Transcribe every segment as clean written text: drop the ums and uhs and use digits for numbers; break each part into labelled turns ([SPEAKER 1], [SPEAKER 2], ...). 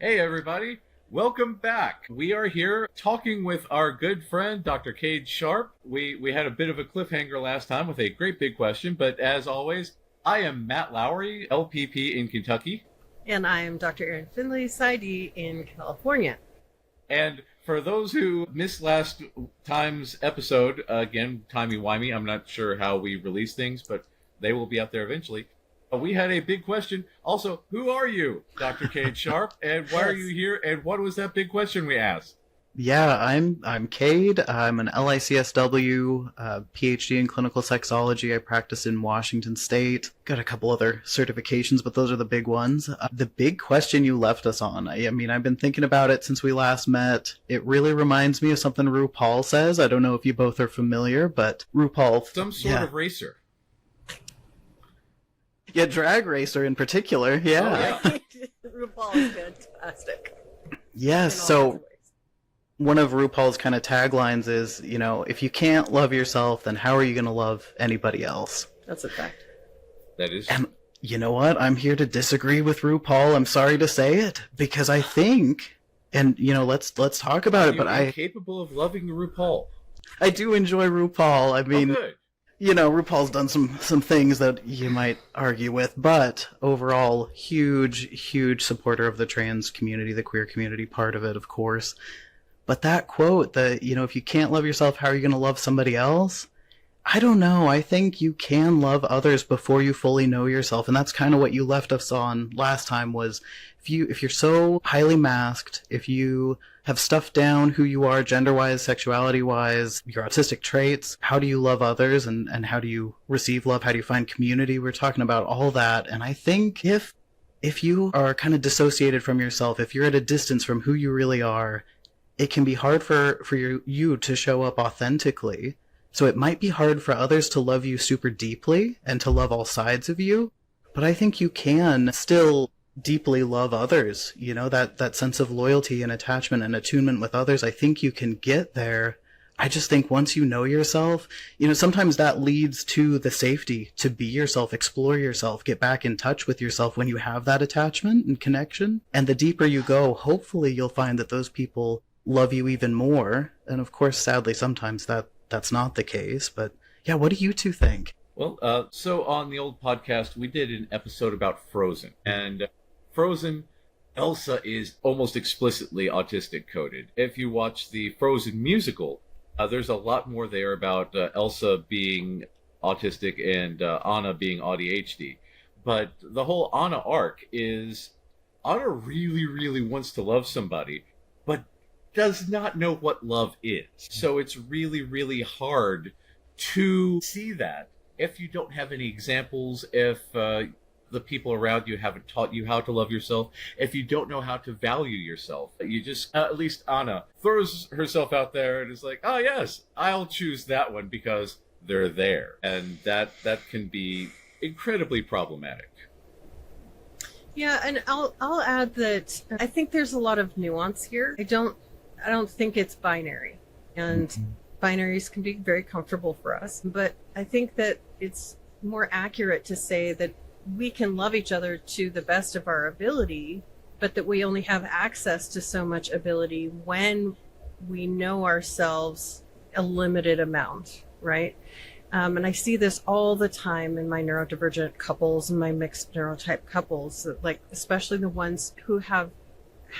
[SPEAKER 1] Hey, everybody. Welcome back. We are here talking with our good friend, Dr. Kade Sharp. We had a bit of a cliffhanger last time with a great big question, but as always, I am Matt Lowry, LPP in Kentucky.
[SPEAKER 2] And I am Dr. Erin Finley, PsyD in California.
[SPEAKER 1] And for those who missed last time's episode, again, timey-wimey, I'm not sure how we release things, but they will be out there eventually. We had a big question. Also, who are you, Dr. Kade Sharp, and why are you here, and what was that big question we asked?
[SPEAKER 3] Yeah, I'm Kade. I'm an LICSW, PhD in clinical sexology. I practice in Washington State. Got a couple other certifications, but those are the big ones. The big question you left us on, I mean, I've been thinking about it since we last met. It really reminds me of something RuPaul says. I don't know if you both are familiar, but RuPaul...
[SPEAKER 1] Some sort of racer.
[SPEAKER 3] Yeah, drag racer in particular, yeah.
[SPEAKER 1] Oh, yeah.
[SPEAKER 2] RuPaul is fantastic.
[SPEAKER 3] Yes, so one of RuPaul's kind of taglines is, you know, if you can't love yourself, then how are you going to love anybody else?
[SPEAKER 2] That's a fact.
[SPEAKER 1] That is.
[SPEAKER 3] And you know what? I'm here to disagree with RuPaul. I'm sorry to say it, because I think, and you know, let's talk about it. But
[SPEAKER 1] I'm capable of loving RuPaul.
[SPEAKER 3] I do enjoy RuPaul. I mean,
[SPEAKER 1] good.
[SPEAKER 3] You know, RuPaul's done some things that you might argue with, but overall, huge supporter of the trans community, the queer community part of it, of course. But that quote, that, you know, if you can't love yourself, how are you going to love somebody else? I don't know. I think you can love others before you fully know yourself. And that's kind of what you left us on last time was if you're so highly masked, if you have stuffed down who you are gender-wise, sexuality-wise, your autistic traits, how do you love others and how do you receive love? How do you find community? We're talking about all that. And I think if you are kind of dissociated from yourself, if you're at a distance from who you really are, it can be hard for you to show up authentically. So it might be hard for others to love you super deeply and to love all sides of you, but I think you can still deeply love others. You know, that sense of loyalty and attachment and attunement with others, I think you can get there. I just think once you know yourself, you know, sometimes that leads to the safety to be yourself, explore yourself, get back in touch with yourself when you have that attachment and connection. And the deeper you go, hopefully you'll find that those people love you even more. And of course, sadly, sometimes that's not the case, but yeah, what do you two think?
[SPEAKER 1] Well, so on the old podcast, we did an episode about Frozen, and Frozen, Elsa is almost explicitly autistic coded. If you watch the Frozen musical, there's a lot more there about Elsa being autistic and Anna being ADHD. But the whole Anna arc is Anna really wants to love somebody, but does not know what love is. So it's really hard to see that if you don't have any examples, if the people around you haven't taught you how to love yourself, if you don't know how to value yourself. You just, at least Anna, throws herself out there and is like, oh yes, I'll choose that one because they're there. And that can be incredibly problematic.
[SPEAKER 2] Yeah, and I'll add that I think there's a lot of nuance here. I don't think it's binary, and binaries can be very comfortable for us, but I think that it's more accurate to say that we can love each other to the best of our ability, but that we only have access to so much ability when we know ourselves a limited amount, right? And I see this all the time in my neurodivergent couples and my mixed neurotype couples, like especially the ones who have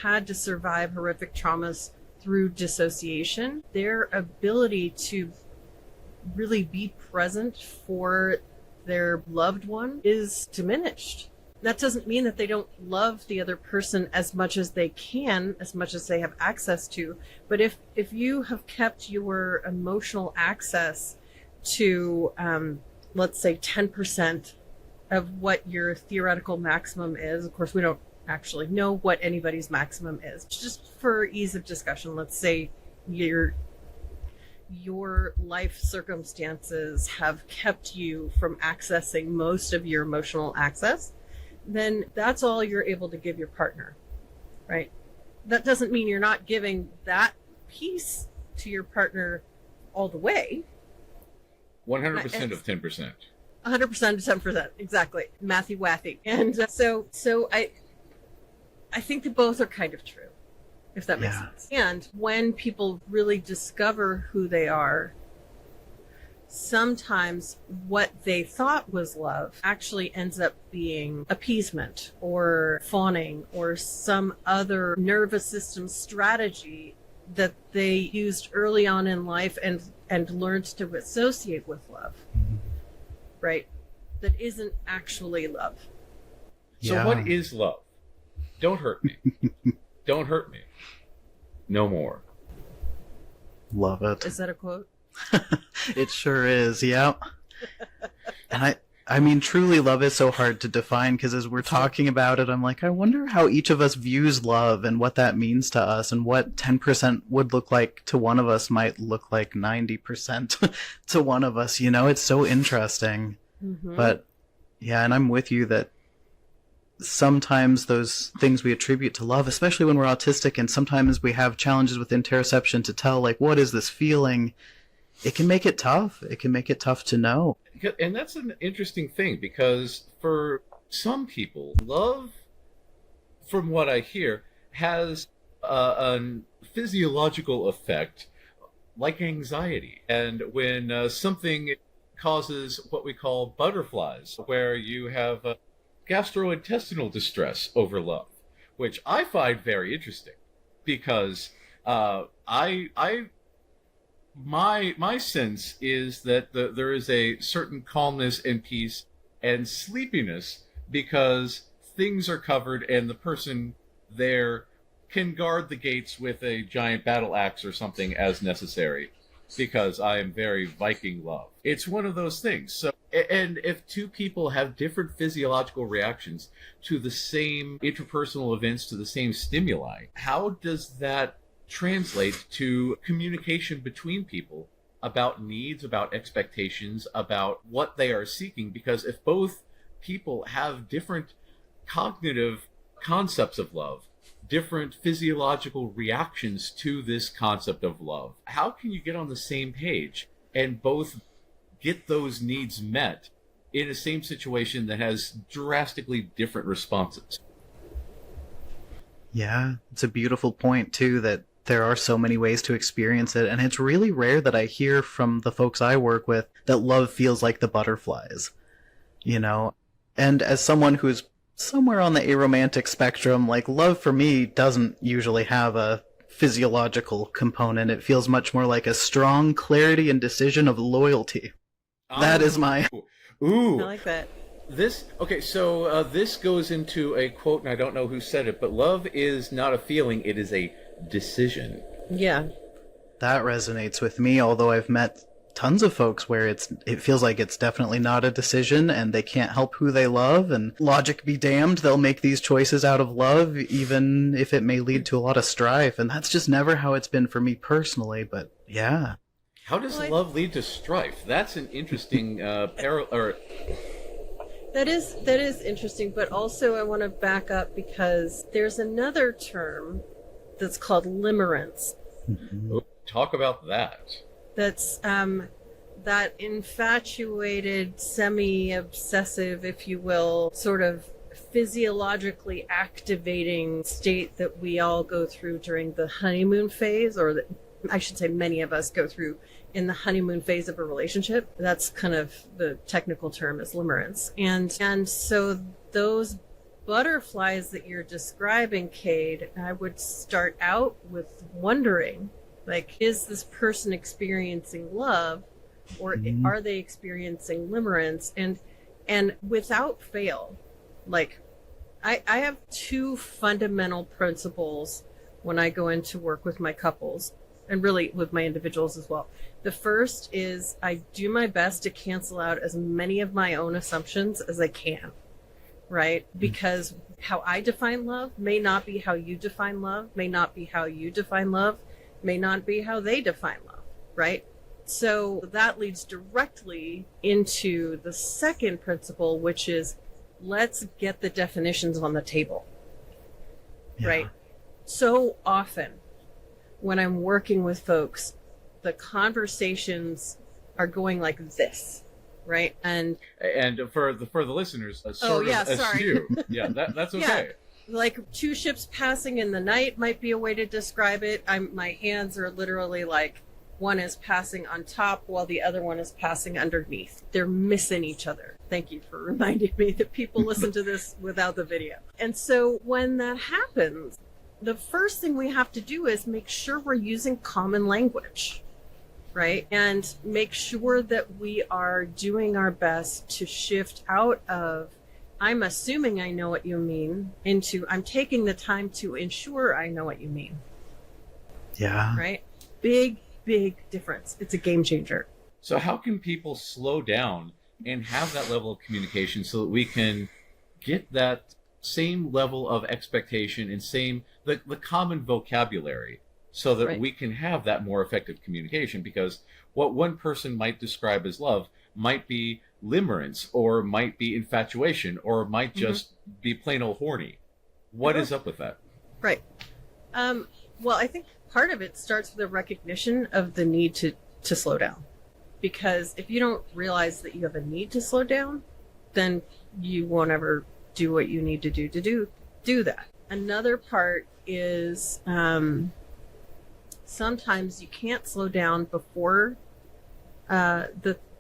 [SPEAKER 2] had to survive horrific traumas through dissociation. Their ability to really be present for their loved one is diminished. That doesn't mean that they don't love the other person as much as they can, as much as they have access to. But if you have kept your emotional access to, let's say 10% of what your theoretical maximum is, of course we don't actually know what anybody's maximum is. Just for ease of discussion, let's say your life circumstances have kept you from accessing most of your emotional access, then that's all you're able to give your partner, right? That doesn't mean you're not giving that piece to your partner all the way.
[SPEAKER 1] 100% of 10%.
[SPEAKER 2] 100% of 10%, exactly. Matthew Wathy. And so I think that both are kind of true, if that makes
[SPEAKER 3] Yeah.
[SPEAKER 2] sense. And when people really discover who they are, sometimes what they thought was love actually ends up being appeasement or fawning or some other nervous system strategy that they used early on in life and learned to associate with love, right? That isn't actually love.
[SPEAKER 1] So
[SPEAKER 3] Yeah.
[SPEAKER 1] what is love? Don't hurt me. Don't hurt me. No more.
[SPEAKER 3] Love it.
[SPEAKER 2] Is that a quote?
[SPEAKER 3] It sure is, yeah. And I mean, truly love is so hard to define, because as we're talking about it, I'm like, I wonder how each of us views love and what that means to us, and what 10% would look like to one of us might look like 90% to one of us. You know, it's so interesting.
[SPEAKER 2] Mm-hmm.
[SPEAKER 3] But yeah, and I'm with you that sometimes those things we attribute to love, especially when we're autistic, and sometimes we have challenges with interoception to tell, like, what is this feeling? It can make it tough. It can make it tough to know.
[SPEAKER 1] And that's an interesting thing, because for some people, love, from what I hear, has a physiological effect like anxiety. And when something causes what we call butterflies, where you have gastrointestinal distress over love, which I find very interesting, because my sense is that there is a certain calmness and peace and sleepiness because things are covered and the person there can guard the gates with a giant battle axe or something as necessary, because I am very Viking love. It's one of those things. So, and if two people have different physiological reactions to the same interpersonal events, to the same stimuli, how does that translate to communication between people about needs, about expectations, about what they are seeking? Because if both people have different cognitive concepts of love, different physiological reactions to this concept of love, how can you get on the same page and both get those needs met in a same situation that has drastically different responses?
[SPEAKER 3] Yeah, it's a beautiful point, too, that there are so many ways to experience it, and it's really rare that I hear from the folks I work with that love feels like the butterflies, you know? And as someone who's somewhere on the aromantic spectrum, like, love for me doesn't usually have a physiological component. It feels much more like a strong clarity and decision of loyalty. That is my...
[SPEAKER 1] Ooh.
[SPEAKER 2] I like that.
[SPEAKER 1] This goes into a quote, and I don't know who said it, but love is not a feeling, it is a decision.
[SPEAKER 2] Yeah.
[SPEAKER 3] That resonates with me, although I've met tons of folks where it feels like it's definitely not a decision, and they can't help who they love, and logic be damned, they'll make these choices out of love, even if it may lead to a lot of strife, and that's just never how it's been for me personally, but yeah.
[SPEAKER 1] How does love lead to strife? That's an interesting parallel.
[SPEAKER 2] That is interesting, but also I want to back up because there's another term that's called limerence.
[SPEAKER 3] Mm-hmm.
[SPEAKER 1] Talk about that.
[SPEAKER 2] That's that infatuated, semi-obsessive, if you will, sort of physiologically activating state that we all go through during the honeymoon phase, or that I should say many of us go through in the honeymoon phase of a relationship. That's kind of the technical term, is limerence. And so those butterflies that you're describing, Kade, I would start out with wondering, like, is this person experiencing love, or are they experiencing limerence? And without fail, like, I have two fundamental principles when I go into work with my couples, and really with my individuals as well. The first is I do my best to cancel out as many of my own assumptions as I can, right? Because how I define love may not be how you define love, may not be how you define love, may not be how they define love, right? So that leads directly into the second principle, which is let's get the definitions on the table, right? So often when I'm working with folks, the conversations are going like this, right? And
[SPEAKER 1] for the listeners,
[SPEAKER 2] sorry.
[SPEAKER 1] eschew. Yeah, that's okay.
[SPEAKER 2] like two ships passing in the night might be a way to describe it. My hands are literally like one is passing on top while the other one is passing underneath. They're missing each other. Thank you for reminding me that people listen to this without the video. And so when that happens, the first thing we have to do is make sure we're using common language, right? And make sure that we are doing our best to shift out of I'm assuming I know what you mean into I'm taking the time to ensure I know what you mean.
[SPEAKER 3] Yeah.
[SPEAKER 2] Right? Big difference. It's a game changer.
[SPEAKER 1] So how can people slow down and have that level of communication so that we can get that same level of expectation and the common vocabulary so that
[SPEAKER 2] Right.
[SPEAKER 1] we can have that more effective communication? Because what one person might describe as love might be limerence, or might be infatuation, or might just be plain old horny. What is up with that?
[SPEAKER 2] Right. Well, I think part of it starts with a recognition of the need to slow down. Because if you don't realize that you have a need to slow down, then you won't ever do what you need to do that. Another part is sometimes you can't slow down before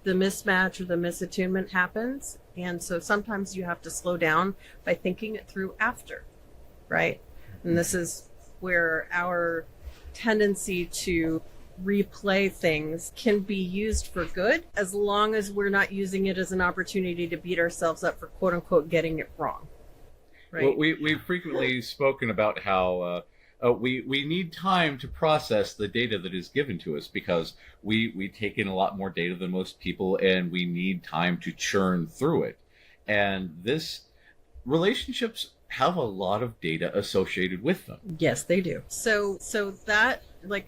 [SPEAKER 2] the mismatch or the misattunement happens. And so sometimes you have to slow down by thinking it through after, right? And this is where our tendency to replay things can be used for good, as long as we're not using it as an opportunity to beat ourselves up for quote unquote getting it wrong. Right?
[SPEAKER 1] Well, we've frequently spoken about how we need time to process the data that is given to us, because we take in a lot more data than most people, and we need time to churn through it. And relationships have a lot of data associated with them.
[SPEAKER 2] Yes, they do. So that, like,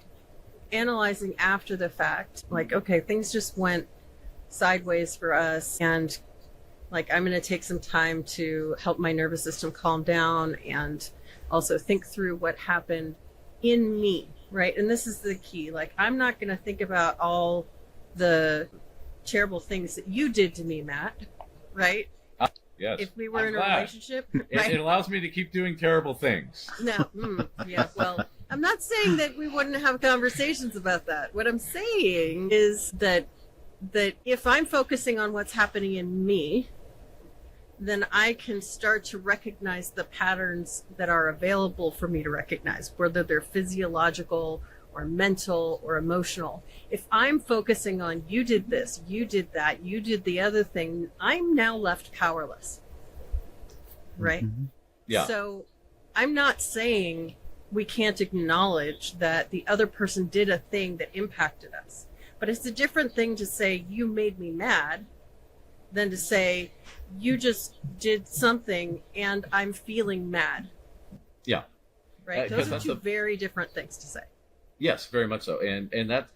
[SPEAKER 2] analyzing after the fact, like, okay, things just went sideways for us, and like, I'm going to take some time to help my nervous system calm down and also think through what happened in me, right? And this is the key. Like, I'm not going to think about all the terrible things that you did to me, Matt, right?
[SPEAKER 1] Yes.
[SPEAKER 2] If we were in a
[SPEAKER 1] glad.
[SPEAKER 2] relationship,
[SPEAKER 1] It,
[SPEAKER 2] right?
[SPEAKER 1] it allows me to keep doing terrible things.
[SPEAKER 2] No, yeah, well, I'm not saying that we wouldn't have conversations about that. What I'm saying is that if I'm focusing on what's happening in me, then I can start to recognize the patterns that are available for me to recognize, whether they're physiological or mental or emotional. If I'm focusing on you did this, you did that, you did the other thing, I'm now left powerless. Right?
[SPEAKER 3] Mhm.
[SPEAKER 1] Yeah.
[SPEAKER 2] So I'm not saying we can't acknowledge that the other person did a thing that impacted us. But it's a different thing to say you made me mad than to say you just did something and I'm feeling mad.
[SPEAKER 1] Yeah.
[SPEAKER 2] Right?
[SPEAKER 1] 'Cause
[SPEAKER 2] Those are
[SPEAKER 1] that's
[SPEAKER 2] two very different things to say.
[SPEAKER 1] Yes, very much so. And that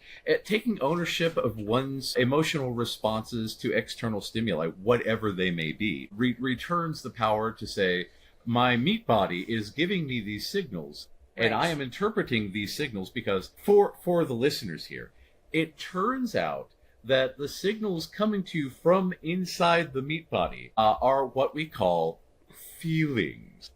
[SPEAKER 1] taking ownership of one's emotional responses to external stimuli, whatever they may be, returns the power to say, my meat body is giving me these signals, and
[SPEAKER 2] Right.
[SPEAKER 1] I am interpreting these signals, because for the listeners here, it turns out that the signals coming to you from inside the meat body are what we call feelings.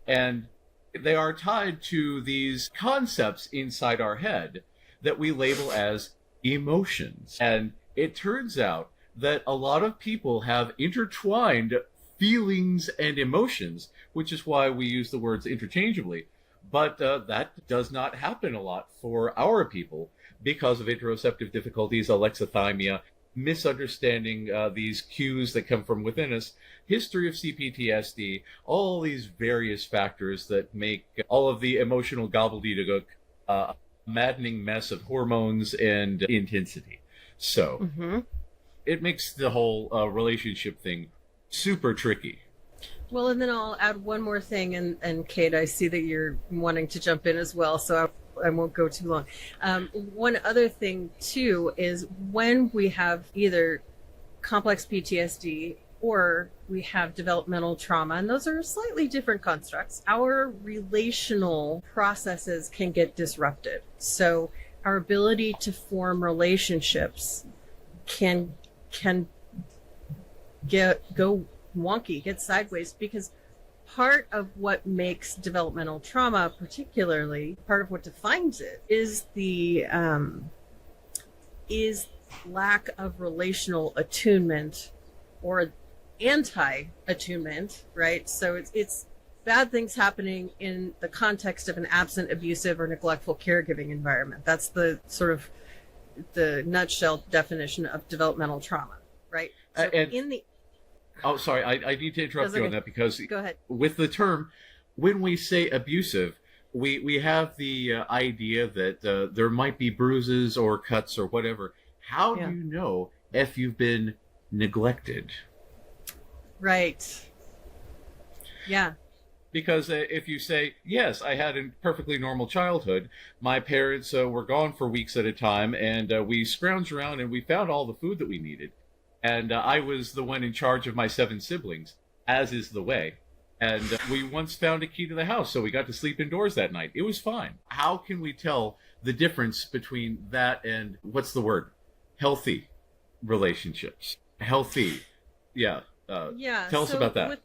[SPEAKER 1] And they are tied to these concepts inside our head that we label as emotions. And it turns out that a lot of people have intertwined feelings and emotions, which is why we use the words interchangeably. But that does not happen a lot for our people because of interoceptive difficulties, alexithymia, misunderstanding these cues that come from within us, history of CPTSD, all these various factors that make all of the emotional gobbledygook a maddening mess of hormones and intensity. So it makes the whole relationship thing super tricky.
[SPEAKER 2] Well, and then I'll add one more thing, and Kate, I see that you're wanting to jump in as well, so I won't go too long. One other thing, too, is when we have either complex PTSD or we have developmental trauma, and those are slightly different constructs, our relational processes can get disrupted. So our ability to form relationships can go wonky, get sideways, because part of what makes developmental trauma, particularly part of what defines it, is the is lack of relational attunement or anti-attunement, right? So it's bad things happening in the context of an absent, abusive, or neglectful caregiving environment. That's the sort of the nutshell definition of developmental trauma, right? So
[SPEAKER 1] Oh, sorry, I need to interrupt you on that because
[SPEAKER 2] go ahead.
[SPEAKER 1] With the term, when we say abusive, we have the idea that there might be bruises or cuts or whatever. How do you know if you've been neglected?
[SPEAKER 2] Right. Yeah.
[SPEAKER 1] Because if you say, yes, I had a perfectly normal childhood, my parents were gone for weeks at a time, and we scrounged around and we found all the food that we needed. And I was the one in charge of my 7 siblings, as is the way. And we once found a key to the house, so we got to sleep indoors that night. It was fine. How can we tell the difference between that and, what's the word? Healthy relationships. Healthy. Yeah. Tell us about that.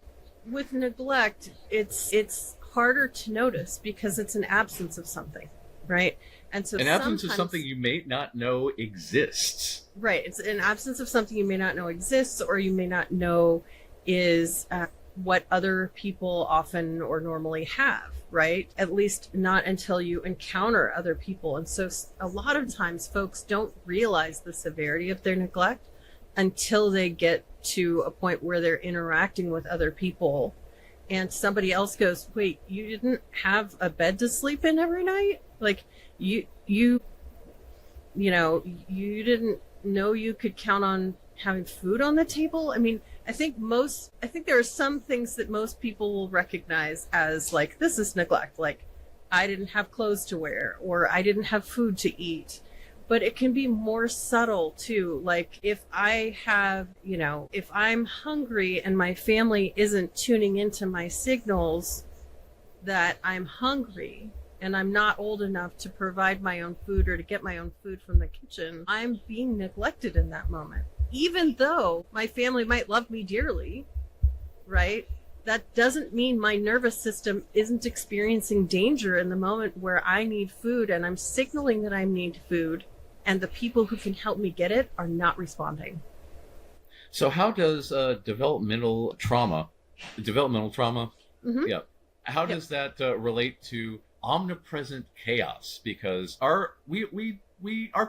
[SPEAKER 2] With neglect, it's harder to notice because it's an absence of something, right? And so
[SPEAKER 1] an absence of something you may not know exists.
[SPEAKER 2] Right. It's an absence of something you may not know exists, or you may not know is what other people often or normally have, right? At least not until you encounter other people. And so a lot of times folks don't realize the severity of their neglect until they get to a point where they're interacting with other people and somebody else goes, wait, you didn't have a bed to sleep in every night? Like you didn't know you could count on having food on the table? I mean, I think there are some things that most people will recognize as like, this is neglect. Like, I didn't have clothes to wear, or I didn't have food to eat. But it can be more subtle too. Like if if I'm hungry and my family isn't tuning into my signals that I'm hungry, and I'm not old enough to provide my own food or to get my own food from the kitchen, I'm being neglected in that moment. Even though my family might love me dearly, right? That doesn't mean my nervous system isn't experiencing danger in the moment where I need food, and I'm signaling that I need food, and the people who can help me get it are not responding.
[SPEAKER 1] So how does developmental trauma,
[SPEAKER 2] Mm-hmm.
[SPEAKER 1] Yeah, how does that relate to omnipresent chaos? Because our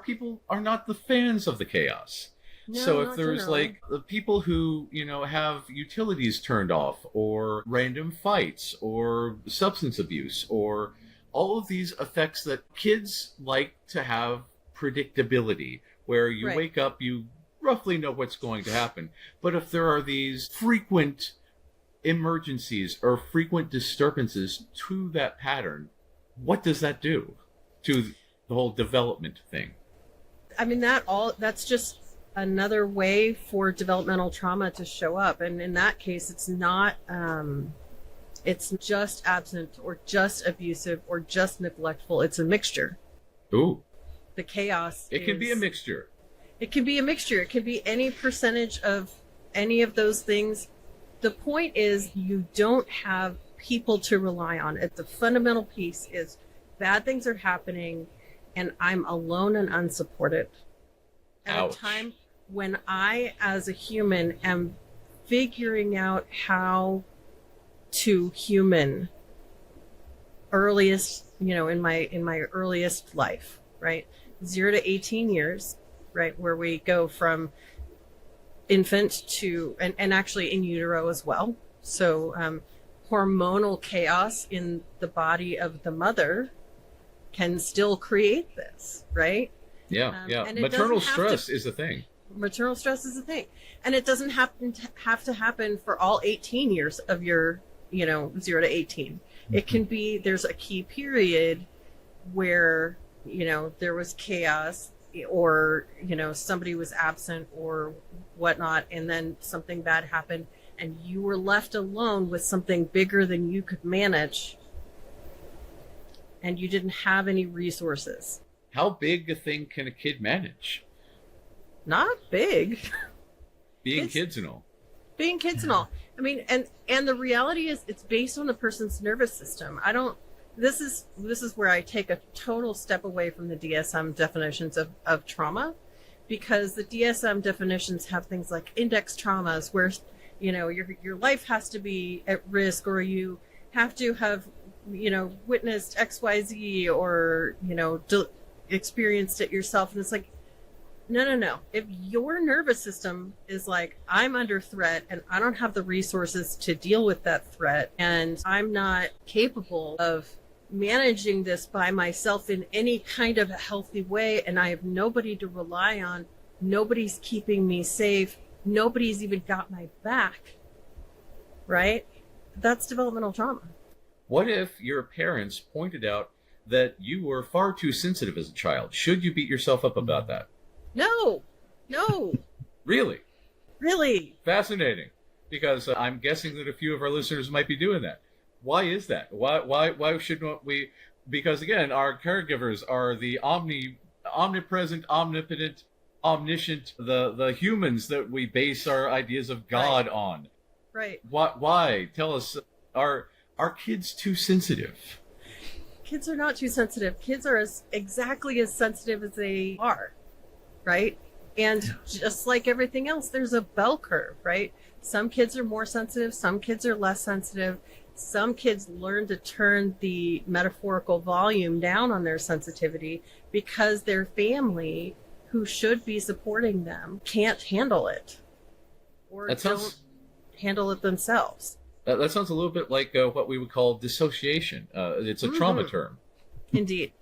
[SPEAKER 1] people are not the fans of the chaos.
[SPEAKER 2] No,
[SPEAKER 1] so if
[SPEAKER 2] not
[SPEAKER 1] there's
[SPEAKER 2] generally.
[SPEAKER 1] like the people who have utilities turned off, or random fights, or substance abuse, or all of these effects that kids like to have predictability, where you
[SPEAKER 2] Right.
[SPEAKER 1] wake up, you roughly know what's going to happen. But if there are these frequent emergencies or frequent disturbances to that pattern, what does that do to the whole development thing?
[SPEAKER 2] I mean, that's just another way for developmental trauma to show up. And in that case, it's not, it's just absent or just abusive or just neglectful. It's a mixture.
[SPEAKER 1] Ooh.
[SPEAKER 2] The chaos.
[SPEAKER 1] It can be a mixture.
[SPEAKER 2] It can be a mixture. It can be any percentage of any of those things. The point is you don't have people to rely on. The fundamental piece is bad things are happening and I'm alone and unsupported. At
[SPEAKER 1] Ouch.
[SPEAKER 2] a time when I, as a human, am figuring out how to human earliest, in my earliest life, right? 0 to 18 years, right? Where we go from infant to, and actually in utero as well. So hormonal chaos in the body of the mother can still create this, right?
[SPEAKER 1] Yeah,
[SPEAKER 2] and it
[SPEAKER 1] maternal
[SPEAKER 2] doesn't have
[SPEAKER 1] stress is a thing.
[SPEAKER 2] Maternal stress is a thing. And it doesn't have to happen for all 18 years of your, 0 to 18. Mm-hmm. It can be, there's a key period where, there was chaos, or somebody was absent or whatnot, and then something bad happened and you were left alone with something bigger than you could manage, and you didn't have any resources.
[SPEAKER 1] How big a thing can a kid manage?
[SPEAKER 2] Not big.
[SPEAKER 1] Being kids and all.
[SPEAKER 2] being kids and all. I mean, and the reality is it's based on the person's nervous system. This is where I take a total step away from the DSM definitions of trauma, because the DSM definitions have things like index traumas where, you know, your life has to be at risk, or you have to have, you know, witnessed XYZ, or, you know, experienced it yourself. And it's like, no. If your nervous system is like, I'm under threat and I don't have the resources to deal with that threat, and I'm not capable of managing this by myself in any kind of a healthy way, and I have nobody to rely on, nobody's keeping me safe, nobody's even got my back, right? That's developmental trauma.
[SPEAKER 1] What if your parents pointed out that you were far too sensitive as a child? Should you beat yourself up about that?
[SPEAKER 2] No.
[SPEAKER 1] Really?
[SPEAKER 2] Really?
[SPEAKER 1] Fascinating. Because I'm guessing that a few of our listeners might be doing that. Why is that? Why should not we? Because again, our caregivers are the omnipresent, omnipotent, omniscient, the humans that we base our ideas of God on.
[SPEAKER 2] Right.
[SPEAKER 1] Why? Tell us. Are kids too sensitive?
[SPEAKER 2] Kids are not too sensitive. Kids are exactly as sensitive as they are, right? And just like everything else, there's a bell curve, right? Some kids are more sensitive, some kids are less sensitive. Some kids learn to turn the metaphorical volume down on their sensitivity because their family, who should be supporting them, can't handle it, or don't handle it themselves.
[SPEAKER 1] That sounds a little bit like what we would call dissociation. It's a trauma term.
[SPEAKER 2] Indeed.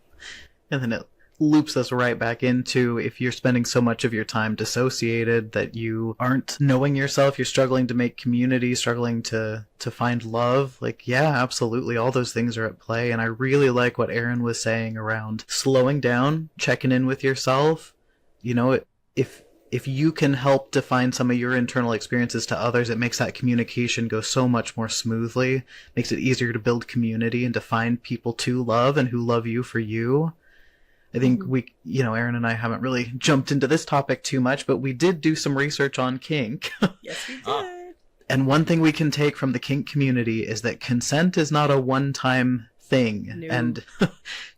[SPEAKER 3] And then it loops us right back into, if you're spending so much of your time dissociated that you aren't knowing yourself, you're struggling to make community, struggling to find love. Like, yeah, absolutely. All those things are at play. And I really like what Erin was saying around slowing down, checking in with yourself. You know, if you can help define some of your internal experiences to others, it makes that communication go so much more smoothly, makes it easier to build community and to find people to love and who love you for you. I think we, you know, Erin and I haven't really jumped into this topic too much, but we did do some research on kink.
[SPEAKER 2] Yes, we did.
[SPEAKER 3] And one thing we can take from the kink community is that consent is not a one-time thing. No. And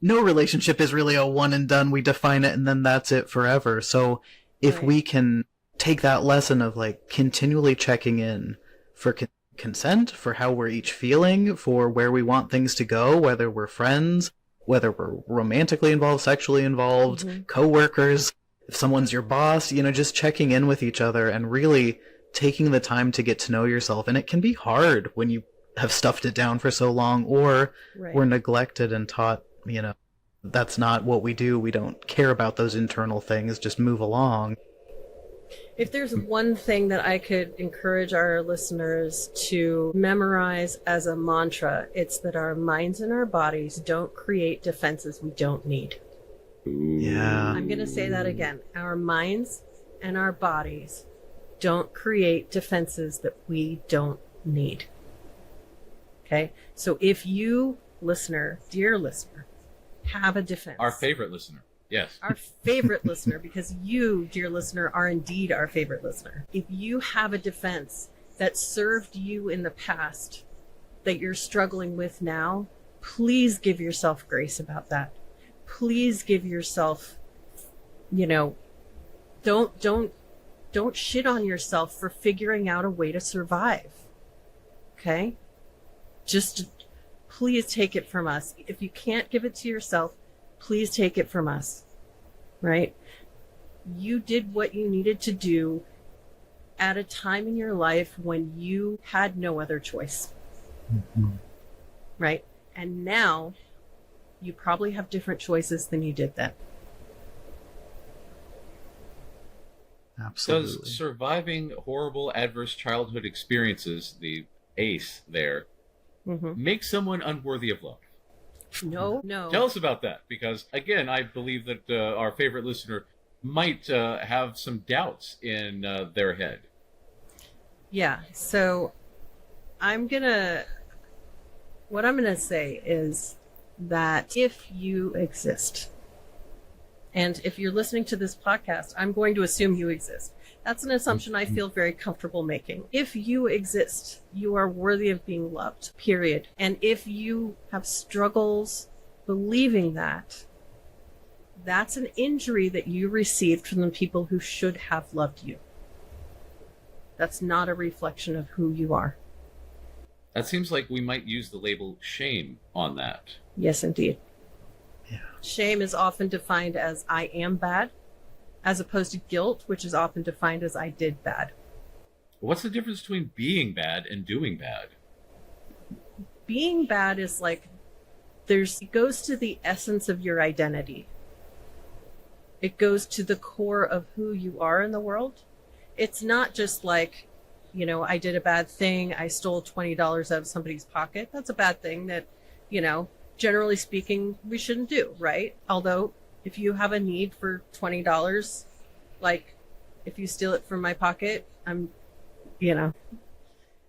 [SPEAKER 3] no relationship is really a one and done. We define it and then that's it forever. So if we can take that lesson of like continually checking in for consent, for how we're each feeling, for where we want things to go, whether we're friends, whether we're romantically involved, sexually involved, co-workers, if someone's your boss, you know, just checking in with each other and really taking the time to get to know yourself. And it can be hard when you have stuffed it down for so long, or we're neglected and taught, you know, that's not what we do. We don't care about those internal things. Just move along.
[SPEAKER 2] If there's one thing that I could encourage our listeners to memorize as a mantra, it's that our minds and our bodies don't create defenses we don't need.
[SPEAKER 3] Yeah.
[SPEAKER 2] I'm going to say that again. Our minds and our bodies don't create defenses that we don't need. Okay? So if you, listener, dear listener, have a defense.
[SPEAKER 1] Our favorite listener. Yes.
[SPEAKER 2] Our favorite listener, because you, dear listener, are indeed our favorite listener. If you have a defense that served you in the past that you're struggling with now, please give yourself grace about that. Please give yourself, you know, don't shit on yourself for figuring out a way to survive. Okay? Just please take it from us. If you can't give it to yourself, please take it from us, right? You did what you needed to do at a time in your life when you had no other choice, right? And now you probably have different choices than you did then.
[SPEAKER 3] Absolutely.
[SPEAKER 1] Does surviving horrible adverse childhood experiences, the ACE there, make someone unworthy of love?
[SPEAKER 2] No.
[SPEAKER 1] Tell us about that, because again, I believe that our favorite listener might have some doubts in their head.
[SPEAKER 2] Yeah. So what I'm gonna say is that if you exist, and if you're listening to this podcast, I'm going to assume you exist, That's an assumption I feel very comfortable making. If you exist, you are worthy of being loved, period. And if you have struggles believing that, that's an injury that you received from the people who should have loved you. That's not a reflection of who you are.
[SPEAKER 1] That seems like we might use the label shame on that.
[SPEAKER 2] Yes, indeed.
[SPEAKER 3] Yeah.
[SPEAKER 2] Shame is often defined as I am bad, as opposed to guilt, which is often defined as I did bad.
[SPEAKER 1] What's the difference between being bad and doing bad?
[SPEAKER 2] Being bad is like, it goes to the essence of your identity. It goes to the core of who you are in the world. It's not just like, I did a bad thing. I stole $20 out of somebody's pocket. That's a bad thing that, generally speaking, we shouldn't do, right? Although, if you have a need for $20, like, if you steal it from my pocket, I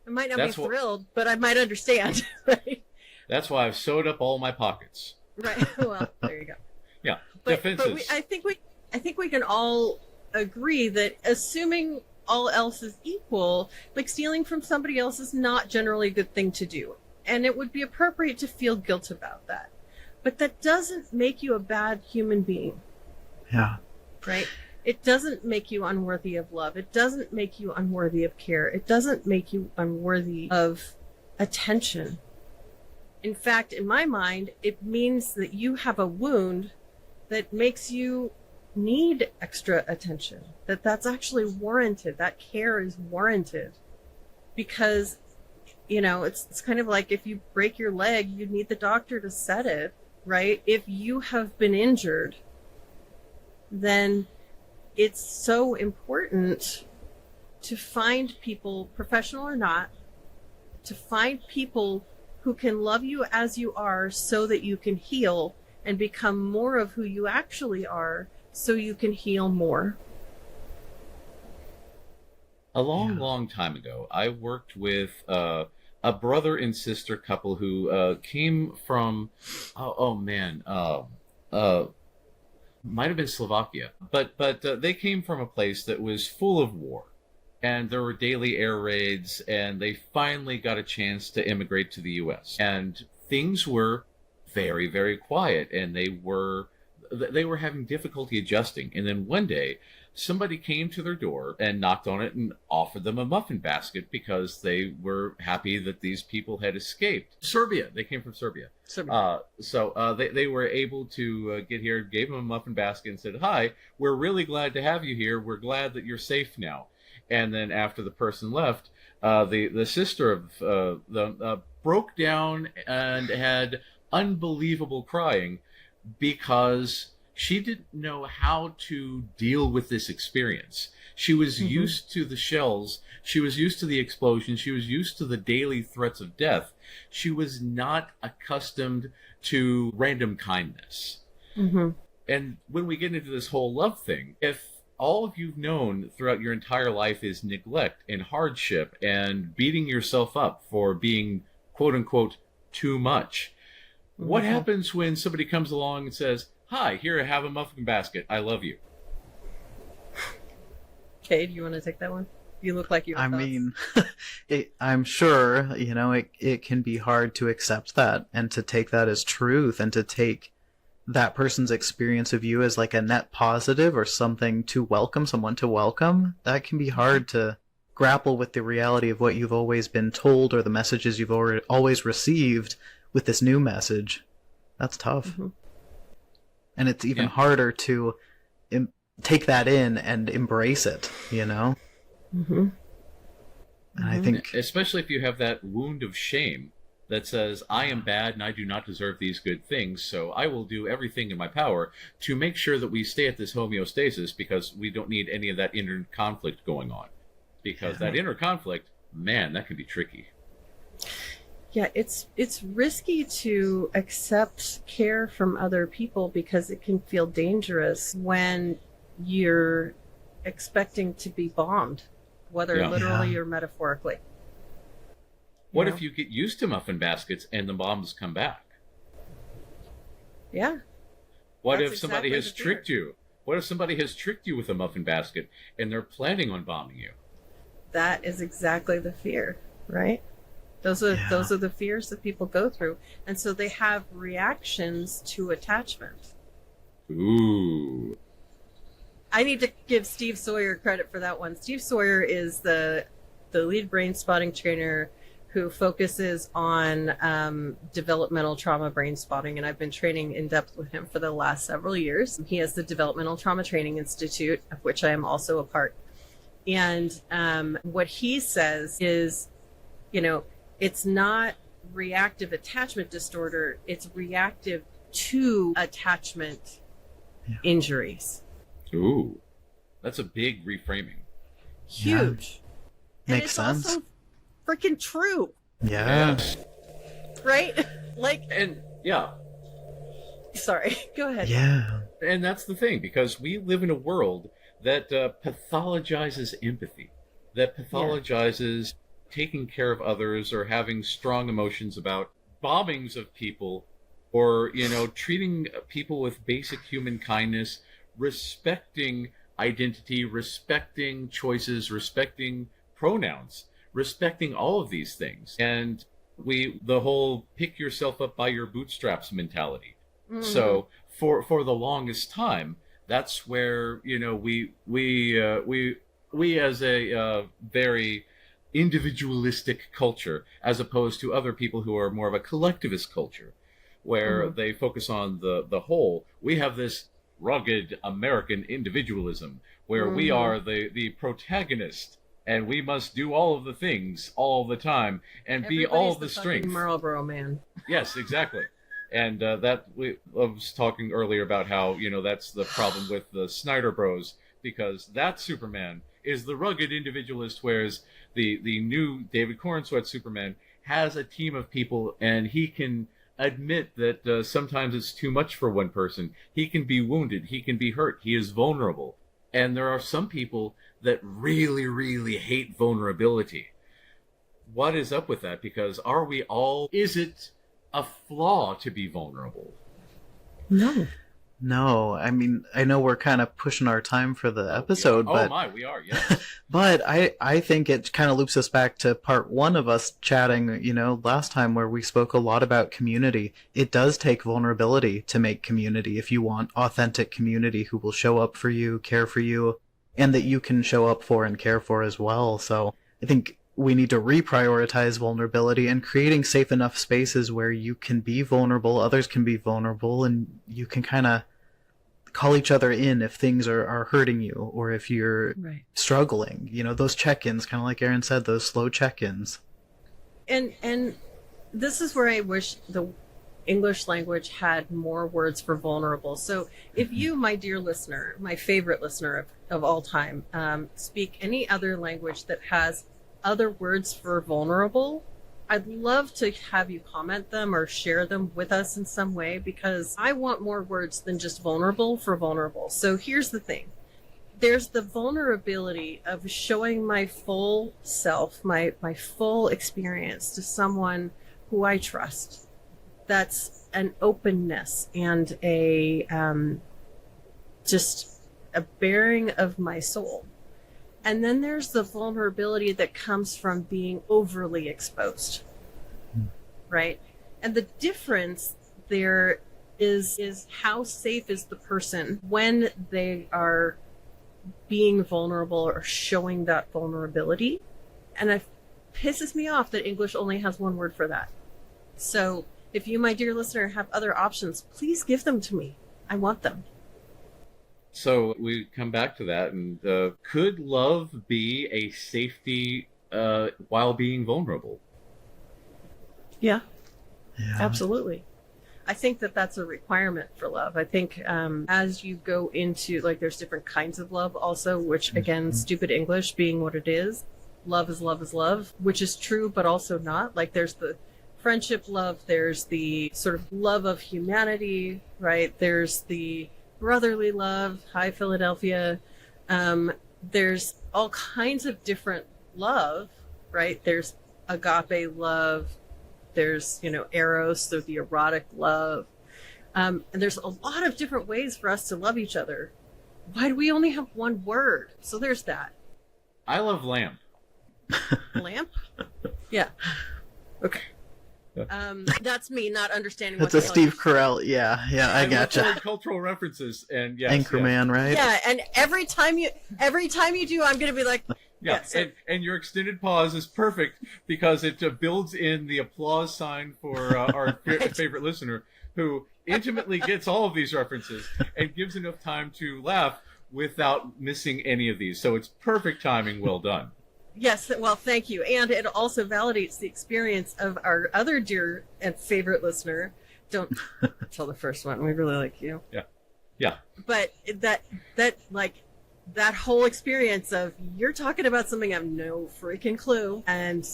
[SPEAKER 2] might not be thrilled, but I might understand, right?
[SPEAKER 1] That's why I've sewed up all my pockets.
[SPEAKER 2] Right. Well, there you go.
[SPEAKER 1] Yeah.
[SPEAKER 2] But
[SPEAKER 1] Defenses.
[SPEAKER 2] I think we can all agree that assuming all else is equal, like stealing from somebody else is not generally a good thing to do. And it would be appropriate to feel guilt about that. But that doesn't make you a bad human being.
[SPEAKER 3] Yeah.
[SPEAKER 2] Right? It doesn't make you unworthy of love. It doesn't make you unworthy of care. It doesn't make you unworthy of attention. In fact, in my mind, it means that you have a wound that makes you need extra attention, that's actually warranted. That care is warranted because, it's kind of like if you break your leg, you need the doctor to set it, right? If you have been injured, then it's so important to find people, professional or not, to find people who can love you as you are so that you can heal and become more of who you actually are so you can heal more.
[SPEAKER 1] A long time ago, I worked with a brother and sister couple who came from, might have been Slovakia, but they came from a place that was full of war, and there were daily air raids, and they finally got a chance to immigrate to the U.S. And things were very, very quiet, and they were having difficulty adjusting. And then one day, somebody came to their door and knocked on it and offered them a muffin basket because they were happy that these people had escaped. Serbia. They came from Serbia. So they were able to get here, gave them a muffin basket and said, "Hi, we're really glad to have you here. We're glad that you're safe now." And then after the person left, the sister of them broke down and had unbelievable crying because she didn't know how to deal with this experience. She was used to the shells. She was used to the explosions. She was used to the daily threats of death. She was not accustomed to random kindness. And when we get into this whole love thing, if all of you've known throughout your entire life is neglect and hardship and beating yourself up for being, quote unquote, too much, what happens when somebody comes along and says, "Hi, here, have a muffin basket. I love you"?
[SPEAKER 2] Kade, you want to take that one? You look like you have thoughts.
[SPEAKER 3] mean, I'm sure, it can be hard to accept that and to take that as truth and to take that person's experience of you as like a net positive or something to welcome, someone to welcome. That can be hard to grapple with the reality of what you've always been told or the messages you've always received with this new message. That's tough. And it's even harder to take that in and embrace it, And I think...
[SPEAKER 1] Especially if you have that wound of shame that says, "I am bad and I do not deserve these good things, so I will do everything in my power to make sure that we stay at this homeostasis because we don't need any of that inner conflict going on." Because that inner conflict, man, that can be tricky.
[SPEAKER 2] Yeah, it's risky to accept care from other people because it can feel dangerous when you're expecting to be bombed, whether literally or metaphorically.
[SPEAKER 1] What if you get used to muffin baskets and the bombs come back?
[SPEAKER 2] Yeah.
[SPEAKER 1] What
[SPEAKER 2] That's
[SPEAKER 1] if somebody
[SPEAKER 2] exactly
[SPEAKER 1] has
[SPEAKER 2] the fear.
[SPEAKER 1] tricked you What if somebody has tricked you with a muffin basket and they're planning on bombing you?
[SPEAKER 2] That is exactly the fear, right? Those are the fears that people go through. And so they have reactions to attachment.
[SPEAKER 1] Ooh.
[SPEAKER 2] I need to give Steve Sawyer credit for that one. Steve Sawyer is the lead brain spotting trainer who focuses on developmental trauma brain spotting, and I've been training in depth with him for the last several years. He has the Developmental Trauma Training Institute, of which I am also a part. And what he says is, it's not reactive attachment disorder, it's reactive to attachment injuries.
[SPEAKER 1] Ooh. That's a big reframing.
[SPEAKER 2] Huge.
[SPEAKER 3] Yeah.
[SPEAKER 2] And
[SPEAKER 3] Makes
[SPEAKER 2] it's
[SPEAKER 3] sense.
[SPEAKER 2] also freaking true.
[SPEAKER 3] Yeah.
[SPEAKER 2] Right?
[SPEAKER 1] And yeah.
[SPEAKER 2] Sorry, go ahead.
[SPEAKER 3] Yeah.
[SPEAKER 1] And that's the thing, because we live in a world that pathologizes empathy, that pathologizes taking care of others or having strong emotions about bombings of people, or, treating people with basic human kindness, respecting identity, respecting choices, respecting pronouns, respecting all of these things. And the whole pick yourself up by your bootstraps mentality. Mm-hmm. So for the longest time, that's where, we as a very individualistic culture, as opposed to other people who are more of a collectivist culture, where they focus on the whole. We have this rugged American individualism where we are the protagonist, and we must do all of the things all the time and be all of the strength.
[SPEAKER 2] Marlboro Man.
[SPEAKER 1] Yes, exactly. And I was talking earlier about how, that's the problem with the Snyder Bros, because that Superman is the rugged individualist, whereas the new David Cornsweet Superman has a team of people, and he can admit that sometimes it's too much for one person. He can be wounded. He can be hurt. He is vulnerable. And there are some people that really, really hate vulnerability. What is up with that? Because is it a flaw to be vulnerable?
[SPEAKER 3] No, I mean, I know we're kind of pushing our time for the episode, but
[SPEAKER 1] we are, yes.
[SPEAKER 3] But I think it kind of loops us back to part one of us chatting, last time, where we spoke a lot about community. It does take vulnerability to make community if you want authentic community who will show up for you, care for you, and that you can show up for and care for as well. So I think we need to reprioritize vulnerability and creating safe enough spaces where you can be vulnerable, others can be vulnerable, and you can kind of call each other in if things are hurting you, or if you're struggling. Those check-ins, kind of like Erin said, those slow check-ins.
[SPEAKER 2] And this is where I wish the English language had more words for vulnerable. So if you, my dear listener, my favorite listener of all time, speak any other language that has other words for vulnerable, I'd love to have you comment them or share them with us in some way, because I want more words than just vulnerable for vulnerable. So here's the thing. There's the vulnerability of showing my full self, my full experience to someone who I trust. That's an openness and a just a bearing of my soul. And then there's the vulnerability that comes from being overly exposed, right? And the difference there is how safe is the person when they are being vulnerable or showing that vulnerability. And it pisses me off that English only has one word for that. So if you, my dear listener, have other options, please give them to me. I want them.
[SPEAKER 1] So we come back to that, and could love be a safety while being vulnerable?
[SPEAKER 2] Yeah, absolutely. I think that that's a requirement for love. I think as you go into, there's different kinds of love also, which again, stupid English being what it is, love is love is love, which is true, but also not. There's the friendship love, there's the sort of love of humanity, right? There's the brotherly love, hi Philadelphia. There's all kinds of different love, right? There's agape love, there's eros, so the erotic love, and there's a lot of different ways for us to love each other. why do we only have one word? So there's that.
[SPEAKER 1] I love lamp.
[SPEAKER 2] Lamp? Yeah. Okay. That's me not understanding
[SPEAKER 3] That's
[SPEAKER 2] what
[SPEAKER 3] a
[SPEAKER 2] the hell
[SPEAKER 3] Steve
[SPEAKER 2] you're
[SPEAKER 3] Carell. Yeah, I
[SPEAKER 1] look
[SPEAKER 3] gotcha.
[SPEAKER 1] forward cultural references, and yes,
[SPEAKER 3] Anchorman, right?
[SPEAKER 2] Yeah, and every time you do, I'm gonna be like,
[SPEAKER 1] Yeah,
[SPEAKER 2] so-
[SPEAKER 1] and your extended pause is perfect because it builds in the applause sign for our favorite listener who intimately gets all of these references and gives enough time to laugh without missing any of these. So it's perfect timing. Well done.
[SPEAKER 2] yes, well, thank you, and it also validates the experience of our other dear and favorite listener. Don't tell the first one. We really like you.
[SPEAKER 1] Yeah.
[SPEAKER 2] But that whole experience of you're talking about something I have no freaking clue, and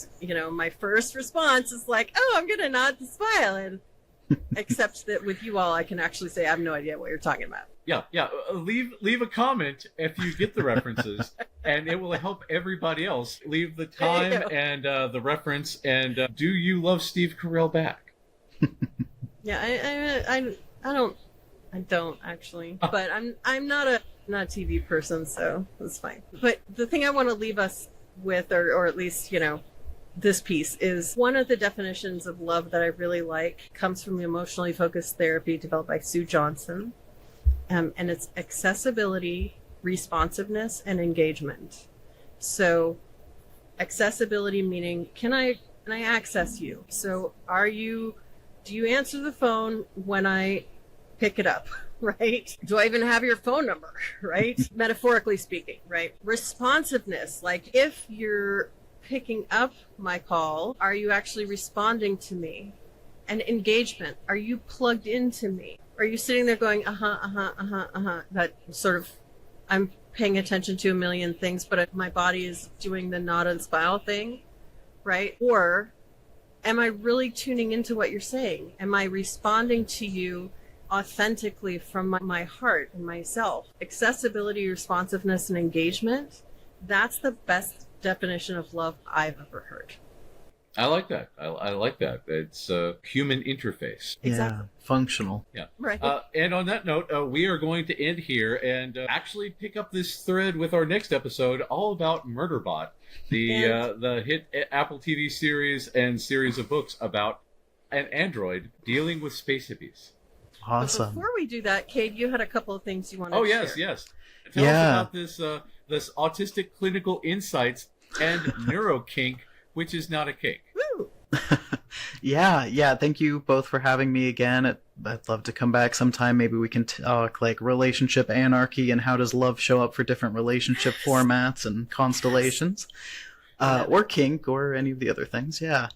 [SPEAKER 2] my first response is like, oh, I'm gonna nod and smile, and except that with you all, I can actually say I have no idea what you're talking about.
[SPEAKER 1] Yeah. Leave a comment if you get the references, and it will help everybody else. Leave the time and the reference, and do you love Steve Carell back?
[SPEAKER 2] Yeah, I don't actually, but I'm not a TV person, so that's fine. But the thing I want to leave us with, or at least this piece, is one of the definitions of love that I really like comes from the emotionally focused therapy developed by Sue Johnson, and it's accessibility, responsiveness, and engagement. So accessibility meaning can I access you? So do you answer the phone when I pick it up? Right? Do I even have your phone number? Right? Metaphorically speaking, right? Responsiveness, like if you're picking up my call, are you actually responding to me? And engagement, are you plugged into me? Are you sitting there going, that sort of, I'm paying attention to a million things, but my body is doing the nod and smile thing, right? Or am I really tuning into what you're saying? Am I responding to you authentically from my heart and myself? Accessibility, responsiveness, and engagement, that's the best definition of love I've ever heard.
[SPEAKER 1] I like that. I like that. It's a human interface.
[SPEAKER 2] Exactly.
[SPEAKER 3] Yeah, functional.
[SPEAKER 1] Yeah.
[SPEAKER 2] Right.
[SPEAKER 1] And on that note, we are going to end here and actually pick up this thread with our next episode, all about Murderbot, the hit Apple TV series and series of books about an android dealing with space hippies.
[SPEAKER 3] Awesome.
[SPEAKER 2] But before we do that, Kade, you had a couple of things you wanted
[SPEAKER 1] Oh
[SPEAKER 2] to
[SPEAKER 1] yes,
[SPEAKER 2] share.
[SPEAKER 1] yes. Tell us about this autistic clinical insights and neurokink, which is not a kink.
[SPEAKER 2] Woo!
[SPEAKER 3] Yeah. Thank you both for having me again. I'd love to come back sometime. Maybe we can talk like relationship anarchy and how does love show up for different relationship formats and constellations, or kink or any of the other things. Yeah.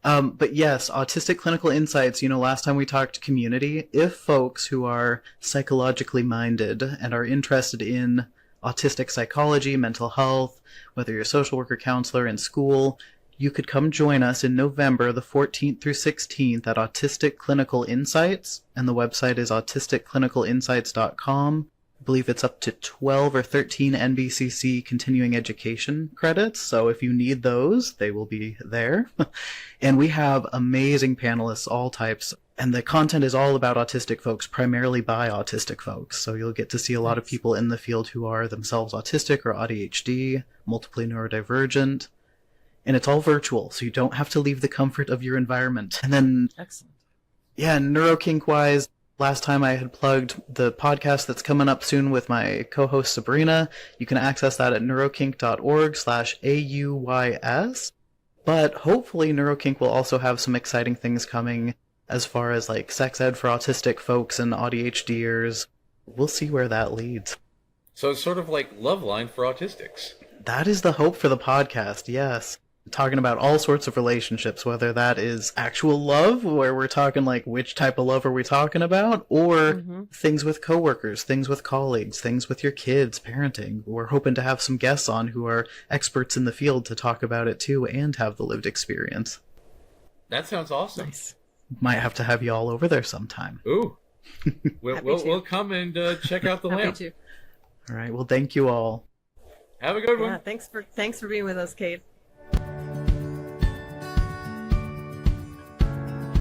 [SPEAKER 3] But yes, Autistic Clinical Insights, last time we talked community. If folks who are psychologically minded and are interested in autistic psychology, mental health, whether you're a social worker, counselor in school, you could come join us in November the 14th through 16th at Autistic Clinical Insights, and the website is autisticclinicalinsights.com. I believe it's up to 12 or 13 NBCC continuing education credits, so if you need those, they will be there. And we have amazing panelists, all types, and the content is all about autistic folks, primarily by autistic folks. So you'll get to see a lot of people in the field who are themselves autistic or ADHD, multiply neurodivergent, and it's all virtual, so you don't have to leave the comfort of your environment. And then,
[SPEAKER 2] Excellent.
[SPEAKER 3] yeah, neurokink-wise, last time I had plugged the podcast that's coming up soon with my co-host Sabrina. You can access that at neurokink.org/AUYS. But hopefully Neurokink will also have some exciting things coming as far as like sex ed for autistic folks and ADHDers. We'll see where that leads.
[SPEAKER 1] So it's sort of like Loveline for autistics.
[SPEAKER 3] That is the hope for the podcast, yes. Talking about all sorts of relationships, whether that is actual love, where we're talking like which type of love are we talking about, or things with coworkers, things with colleagues, things with your kids, parenting. We're hoping to have some guests on who are experts in the field to talk about it too and have the lived experience.
[SPEAKER 1] That sounds awesome.
[SPEAKER 2] Nice.
[SPEAKER 3] Might have to have you all over there sometime.
[SPEAKER 1] Ooh. We'll come and check out the
[SPEAKER 2] Happy
[SPEAKER 1] lamp.
[SPEAKER 2] to.
[SPEAKER 3] All right, well, thank you all.
[SPEAKER 1] Have a good one.
[SPEAKER 2] Yeah, thanks for being with us, Kade.